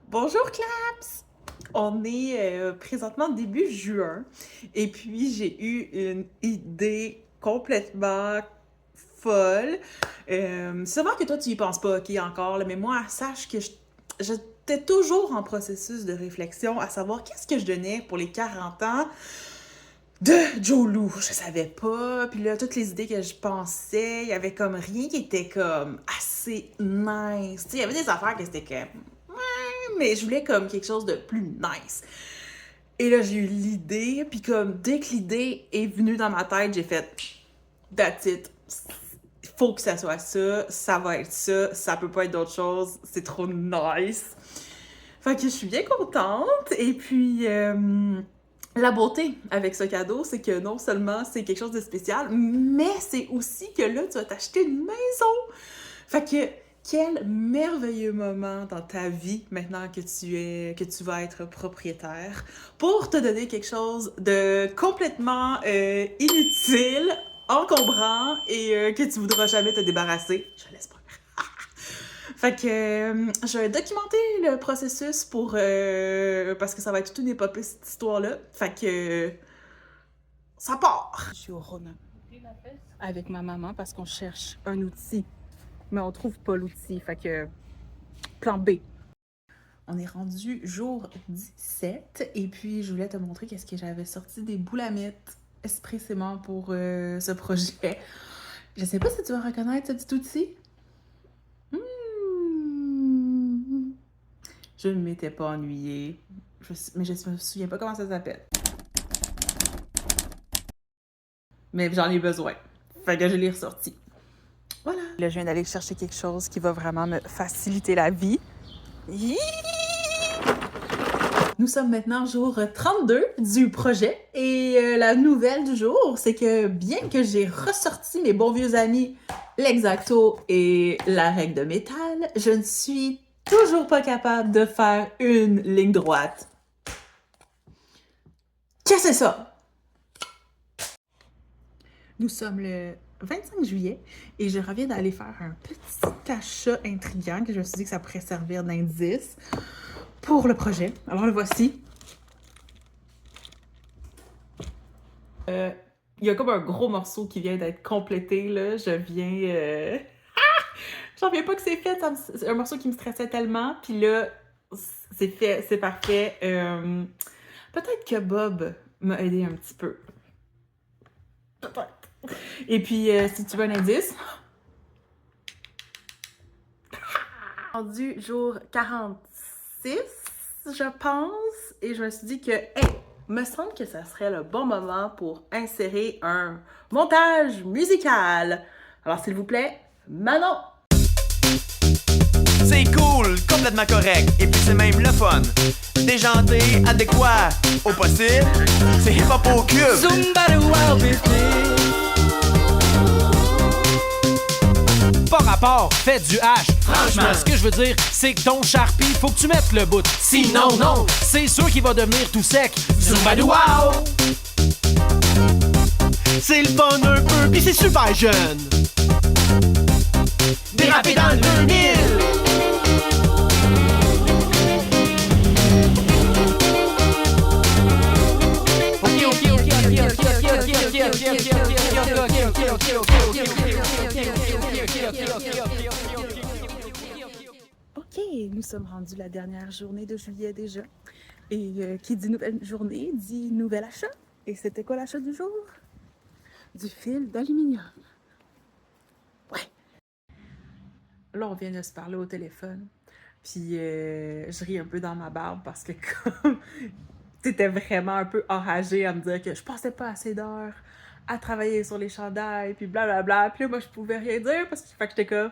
Bonjour Claps! On est présentement début juin et puis j'ai eu une idée complètement folle. Sûrement que toi tu y penses pas, ok, encore, là, mais moi, sache que j'étais toujours en processus de réflexion à savoir qu'est-ce que je donnais pour les 40 ans de Joe Lou. Je savais pas, puis là, toutes les idées que je pensais, il y avait comme rien qui était comme assez nice. Tu sais, il y avait des affaires que c'était comme mais je voulais comme quelque chose de plus nice. Et là, j'ai eu l'idée, puis comme dès que l'idée est venue dans ma tête, j'ai fait that's it. Il faut que ça soit ça va être ça peut pas être d'autre chose, c'est trop nice. Fait que je suis bien contente, et puis la beauté avec ce cadeau, c'est que non seulement c'est quelque chose de spécial, mais c'est aussi que là, tu vas t'acheter une maison. Fait que quel merveilleux moment dans ta vie maintenant que tu vas être propriétaire pour te donner quelque chose de complètement inutile, encombrant et que tu voudras jamais te débarrasser. Je l'espère. Fait que je vais documenter le processus pour parce que ça va être toute une épopée cette histoire-là. Fait que ça part. Je suis au Rona avec ma maman parce qu'on cherche un outil, mais on trouve pas l'outil. Fait que plan B. On est rendu jour 17 et puis je voulais te montrer qu'est-ce que j'avais sorti des boulamites expressément pour ce projet. Je sais pas si tu vas reconnaître ce petit outil. Je ne m'étais pas ennuyée, mais je me souviens pas comment ça s'appelle. Mais j'en ai besoin. Fait que je l'ai ressorti. Voilà. Là, je viens d'aller chercher quelque chose qui va vraiment me faciliter la vie. Nous sommes maintenant jour 32 du projet et la nouvelle du jour, c'est que bien que j'ai ressorti mes bons vieux amis, l'exacto et la règle de métal, je ne suis toujours pas capable de faire une ligne droite. Qu'est-ce que c'est ça? Nous sommes le 25 juillet et je reviens d'aller faire un petit achat intriguant que je me suis dit que ça pourrait servir d'indice pour le projet. Alors le voici. Il y a comme un gros morceau qui vient d'être complété, là. J'en viens pas que c'est fait. C'est un morceau qui me stressait tellement. Puis là, c'est fait, c'est parfait. Peut-être que Bob m'a aidé un petit peu. Peut-être. Et puis, si tu veux un indice, rendu jour 46, je pense, et je me suis dit que, hey, me semble que ça serait le bon moment pour insérer un montage musical. Alors, s'il vous plaît, Manon! C'est cool, complètement correct, et puis c'est même le fun. Déjanté, adéquat, au possible, c'est hip-hop au cube. Pas rapport, fais du hash. Franchement, ce que je veux dire, c'est que ton charpie, faut que tu mettes le bout. Sinon, non, c'est sûr qu'il va devenir tout sec. Zumba-dou-wow! C'est le fun un peu, pis c'est super jeune. Déraper dans le 2000. OK, nous sommes rendus la dernière journée de juillet déjà. Et qui dit nouvelle journée dit nouvel achat. Et c'était quoi l'achat du jour? Du fil d'aluminium. Ouais. Là, on vient de se parler au téléphone. Puis je ris un peu dans ma barbe parce que comme t'étais vraiment un peu enragée à me dire que je passais pas assez d'heures à travailler sur les chandails, puis blablabla. Puis là, moi, je pouvais rien dire parce que, fait que j'étais comme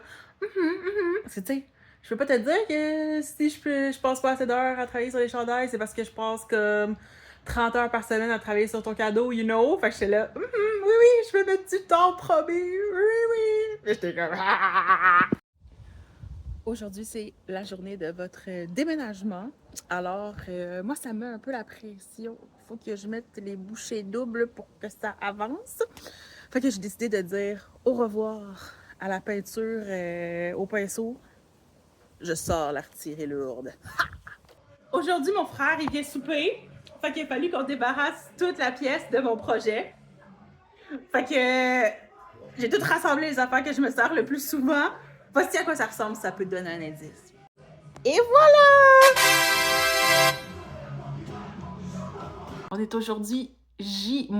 c'est, tu sais, je peux pas te dire que si je passe pas assez d'heures à travailler sur les chandails, c'est parce que je passe comme 30 heures par semaine à travailler sur ton cadeau, you know? Fait que j'étais là, oui, oui, je vais mettre du temps, promis, oui, oui. Puis j'étais comme, Aujourd'hui, c'est la journée de votre déménagement. Alors, moi, ça met un peu la pression. Il faut que je mette les bouchées doubles pour que ça avance. Fait que j'ai décidé de dire au revoir à la peinture au pinceau. Je sors la retirée lourde. Aujourd'hui, mon frère, il vient souper. Fait qu'il a fallu qu'on débarrasse toute la pièce de mon projet. Fait que j'ai tout rassemblé les affaires que je me sers le plus souvent. Voici à quoi ça ressemble, ça peut te donner un indice. Et voilà! On est aujourd'hui J-6.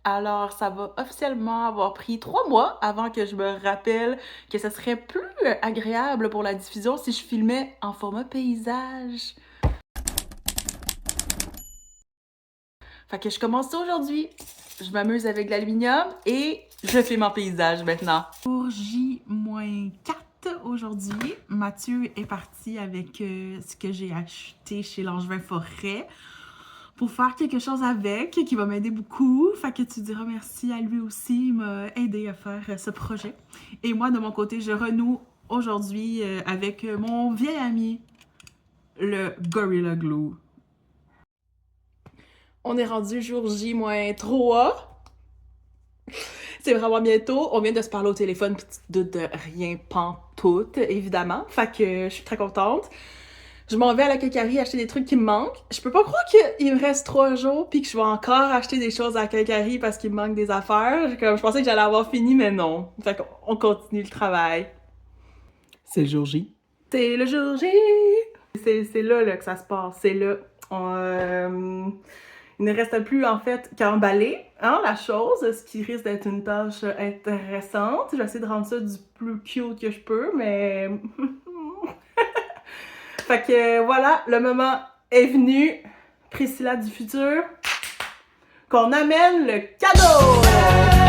Alors, ça va officiellement avoir pris 3 mois avant que je me rappelle que ça serait plus agréable pour la diffusion si je filmais en format paysage. Fait que je commence ça aujourd'hui. Je m'amuse avec l'aluminium et je filme en paysage maintenant. Pour J-4 aujourd'hui, Mathieu est parti avec ce que j'ai acheté chez Langevin Forêt pour faire quelque chose avec, qui va m'aider beaucoup. Fait que tu diras merci à lui aussi, il m'a aidé à faire ce projet. Et moi, de mon côté, je renoue aujourd'hui avec mon vieil ami, le Gorilla Glue. On est rendu jour J-3. C'est vraiment bientôt. On vient de se parler au téléphone, puis tu te doutes de rien pantoute, évidemment. Fait que je suis très contente. Je m'en vais à la quincaillerie acheter des trucs qui me manquent. Je peux pas croire qu'il me reste 3 jours puis que je vais encore acheter des choses à la quincaillerie parce qu'il me manque des affaires. Je pensais que j'allais avoir fini, mais non. Fait qu'on continue le travail. C'est le jour J. C'est le jour J! C'est là que ça se passe. C'est là. Il ne reste plus, en fait, qu'à emballer la chose, ce qui risque d'être une tâche intéressante. Je vais essayer de rendre ça du plus cute que je peux, mais... Fait que voilà, le moment est venu. Priscilla du futur, qu'on amène le cadeau!